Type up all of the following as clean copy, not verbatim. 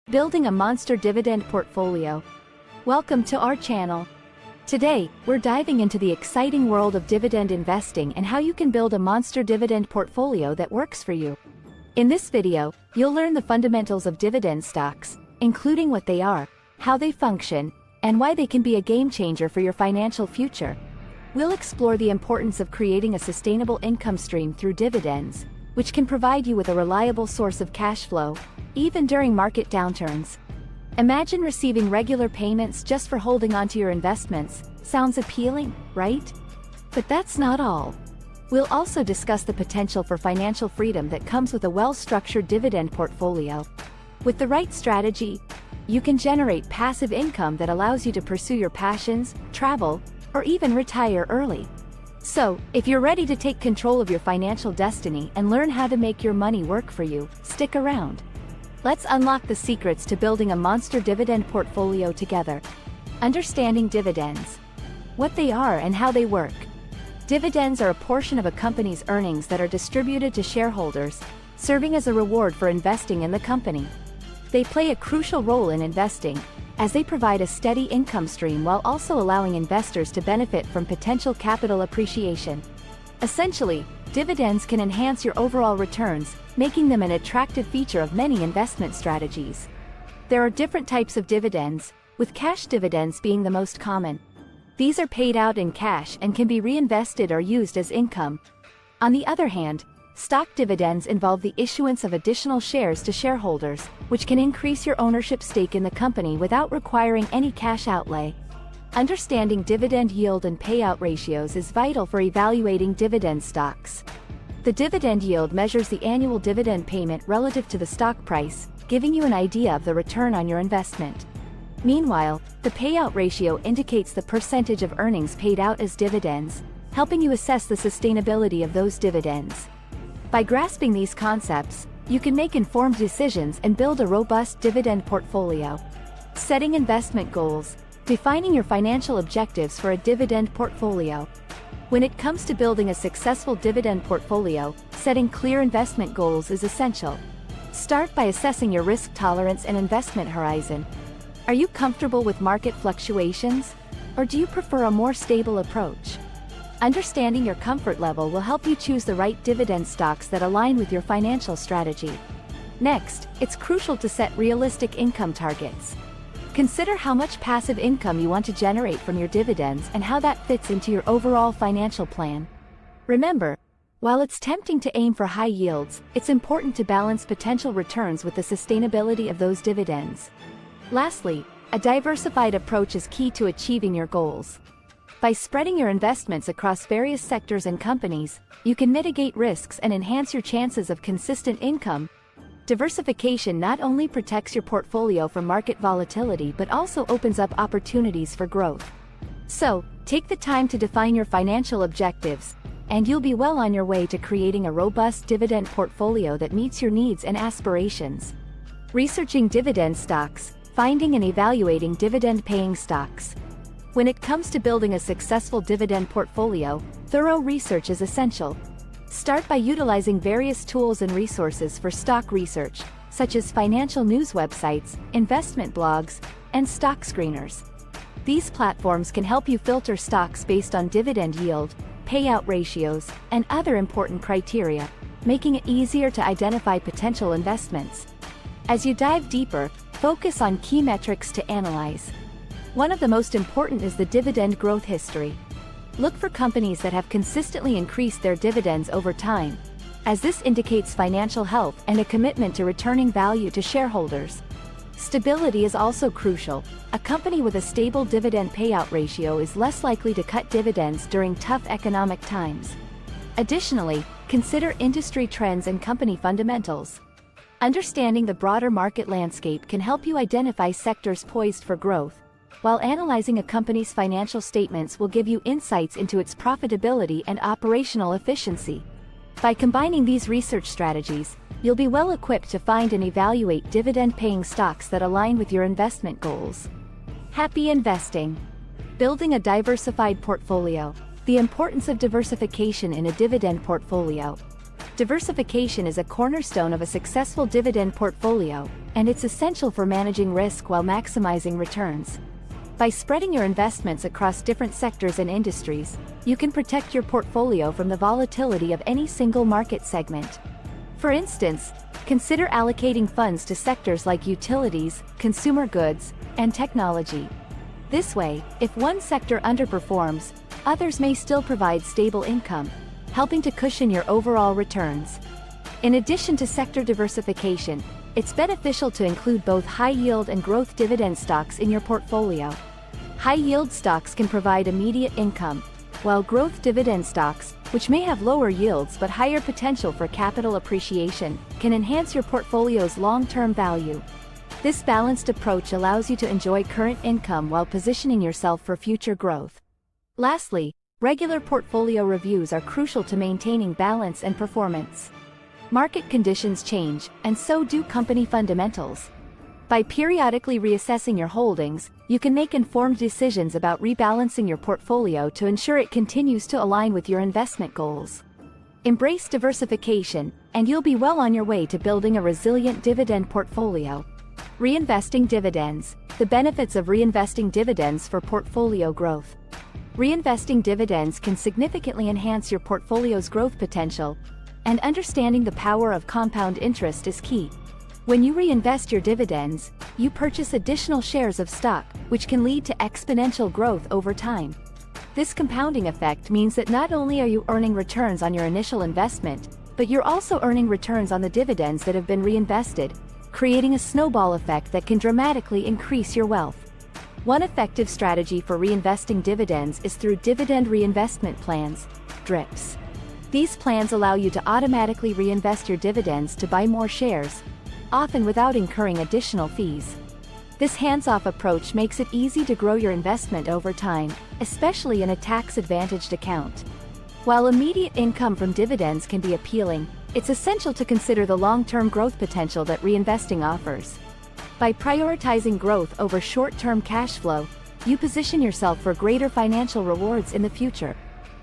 Building a monster dividend portfolio. Welcome to our channel. Today, we're diving into the exciting world of dividend investing and how you can build a monster dividend portfolio that works for you. In this video, you'll learn the fundamentals of dividend stocks, including what they are, how they function, and why they can be a game changer for your financial future. We'll explore the importance of creating a sustainable income stream through dividends, which can provide you with a reliable source of cash flow, even during market downturns. Imagine receiving regular payments just for holding onto your investments. Sounds appealing, right? But that's not all. We'll also discuss the potential for financial freedom that comes with a well-structured dividend portfolio. With the right strategy, you can generate passive income that allows you to pursue your passions, travel, or even retire early. So, if you're ready to take control of your financial destiny and learn how to make your money work for you, stick around. Let's unlock the secrets to building a monster dividend portfolio together. Understanding dividends. What they are and how they work. Dividends are a portion of a company's earnings that are distributed to shareholders, serving as a reward for investing in the company. They play a crucial role in investing, as they provide a steady income stream while also allowing investors to benefit from potential capital appreciation. Essentially, dividends can enhance your overall returns, making them an attractive feature of many investment strategies. There are different types of dividends, with cash dividends being the most common. These are paid out in cash and can be reinvested or used as income. On the other hand, stock dividends involve the issuance of additional shares to shareholders, which can increase your ownership stake in the company without requiring any cash outlay. Understanding dividend yield and payout ratios is vital for evaluating dividend stocks. The dividend yield measures the annual dividend payment relative to the stock price, giving you an idea of the return on your investment. Meanwhile, the payout ratio indicates the percentage of earnings paid out as dividends, helping you assess the sustainability of those dividends. By grasping these concepts, you can make informed decisions and build a robust dividend portfolio. Setting investment goals. Defining your financial objectives for a dividend portfolio. When it comes to building a successful dividend portfolio, setting clear investment goals is essential. Start by assessing your risk tolerance and investment horizon. Are you comfortable with market fluctuations? Or do you prefer a more stable approach? Understanding your comfort level will help you choose the right dividend stocks that align with your financial strategy. Next, it's crucial to set realistic income targets. Consider how much passive income you want to generate from your dividends and how that fits into your overall financial plan. Remember, while it's tempting to aim for high yields, it's important to balance potential returns with the sustainability of those dividends. Lastly, a diversified approach is key to achieving your goals. By spreading your investments across various sectors and companies, you can mitigate risks and enhance your chances of consistent income. Diversification not only protects your portfolio from market volatility but also opens up opportunities for growth. So, take the time to define your financial objectives, and you'll be well on your way to creating a robust dividend portfolio that meets your needs and aspirations. Researching dividend stocks. Finding and evaluating dividend-paying stocks. When it comes to building a successful dividend portfolio, thorough research is essential. Start by utilizing various tools and resources for stock research, such as financial news websites, investment blogs, and stock screeners. These platforms can help you filter stocks based on dividend yield, payout ratios, and other important criteria, making it easier to identify potential investments. As you dive deeper, focus on key metrics to analyze. One of the most important is the dividend growth history. Look for companies that have consistently increased their dividends over time, as this indicates financial health and a commitment to returning value to shareholders. Stability is also crucial. A company with a stable dividend payout ratio is less likely to cut dividends during tough economic times. Additionally, consider industry trends and company fundamentals. Understanding the broader market landscape can help you identify sectors poised for growth, while analyzing a company's financial statements will give you insights into its profitability and operational efficiency. By combining these research strategies, you'll be well equipped to find and evaluate dividend-paying stocks that align with your investment goals. Happy investing. Building a diversified portfolio. The importance of diversification in a dividend portfolio. Diversification is a cornerstone of a successful dividend portfolio, and it's essential for managing risk while maximizing returns. By spreading your investments across different sectors and industries, you can protect your portfolio from the volatility of any single market segment. For instance, consider allocating funds to sectors like utilities, consumer goods, and technology. This way, if one sector underperforms, others may still provide stable income, helping to cushion your overall returns. In addition to sector diversification, it's beneficial to include both high-yield and growth dividend stocks in your portfolio. High-yield stocks can provide immediate income, while growth dividend stocks, which may have lower yields but higher potential for capital appreciation, can enhance your portfolio's long-term value. This balanced approach allows you to enjoy current income while positioning yourself for future growth. Lastly, regular portfolio reviews are crucial to maintaining balance and performance. Market conditions change, and so do company fundamentals. By periodically reassessing your holdings, you can make informed decisions about rebalancing your portfolio to ensure it continues to align with your investment goals. Embrace diversification, and you'll be well on your way to building a resilient dividend portfolio. Reinvesting dividends. The benefits of reinvesting dividends for portfolio growth. Reinvesting dividends can significantly enhance your portfolio's growth potential, and understanding the power of compound interest is key. When you reinvest your dividends, you purchase additional shares of stock, which can lead to exponential growth over time. This compounding effect means that not only are you earning returns on your initial investment, but you're also earning returns on the dividends that have been reinvested, creating a snowball effect that can dramatically increase your wealth. One effective strategy for reinvesting dividends is through dividend reinvestment plans, DRIPs. These plans allow you to automatically reinvest your dividends to buy more shares, often without incurring additional fees. This hands-off approach makes it easy to grow your investment over time, especially in a tax-advantaged account. While immediate income from dividends can be appealing, it's essential to consider the long-term growth potential that reinvesting offers. By prioritizing growth over short-term cash flow, you position yourself for greater financial rewards in the future.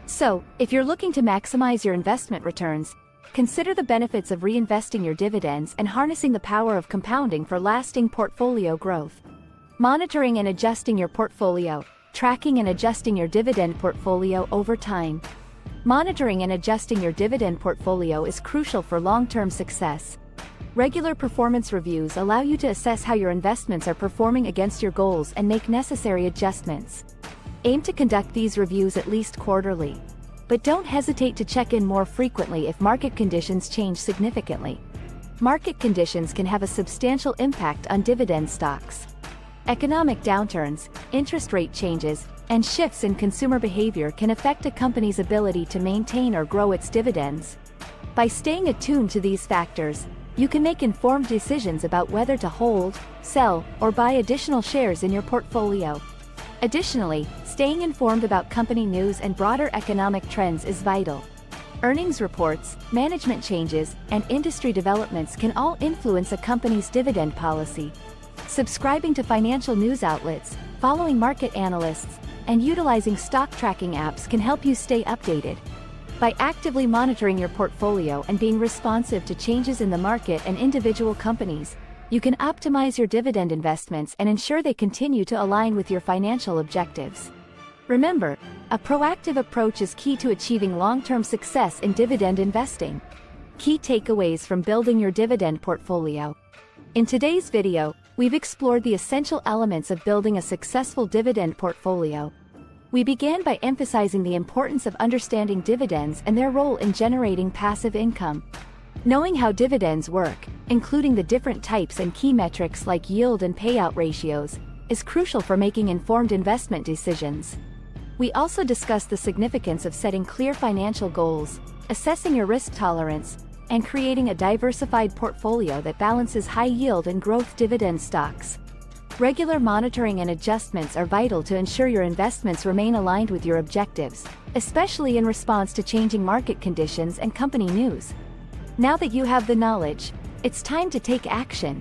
So, if you're looking to maximize your investment returns, consider the benefits of reinvesting your dividends and harnessing the power of compounding for lasting portfolio growth. Monitoring and adjusting your portfolio. Tracking and adjusting your dividend portfolio over time. Monitoring and adjusting your dividend portfolio is crucial for long-term success. Regular performance reviews allow you to assess how your investments are performing against your goals and make necessary adjustments. Aim to conduct these reviews at least quarterly. But don't hesitate to check in more frequently if market conditions change significantly. Market conditions can have a substantial impact on dividend stocks. Economic downturns, interest rate changes, and shifts in consumer behavior can affect a company's ability to maintain or grow its dividends. By staying attuned to these factors, you can make informed decisions about whether to hold, sell, or buy additional shares in your portfolio. Additionally, staying informed about company news and broader economic trends is vital. Earnings reports, management changes, and industry developments can all influence a company's dividend policy. Subscribing to financial news outlets, following market analysts, and utilizing stock tracking apps can help you stay updated. By actively monitoring your portfolio and being responsive to changes in the market and individual companies, you can optimize your dividend investments and ensure they continue to align with your financial objectives. Remember, a proactive approach is key to achieving long-term success in dividend investing. Key takeaways from building your dividend portfolio. In today's video, we've explored the essential elements of building a successful dividend portfolio. We began by emphasizing the importance of understanding dividends and their role in generating passive income. Knowing how dividends work, including the different types and key metrics like yield and payout ratios, is crucial for making informed investment decisions. We also discussed the significance of setting clear financial goals, assessing your risk tolerance, and creating a diversified portfolio that balances high yield and growth dividend stocks. Regular monitoring and adjustments are vital to ensure your investments remain aligned with your objectives, especially in response to changing market conditions and company news. Now that you have the knowledge, it's time to take action.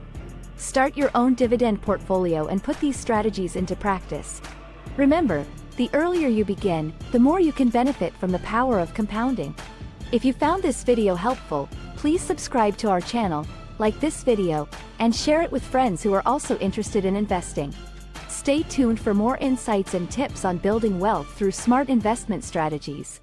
Start your own dividend portfolio and put these strategies into practice. Remember, the earlier you begin, the more you can benefit from the power of compounding. If you found this video helpful, please subscribe to our channel, like this video, and share it with friends who are also interested in investing. Stay tuned for more insights and tips on building wealth through smart investment strategies.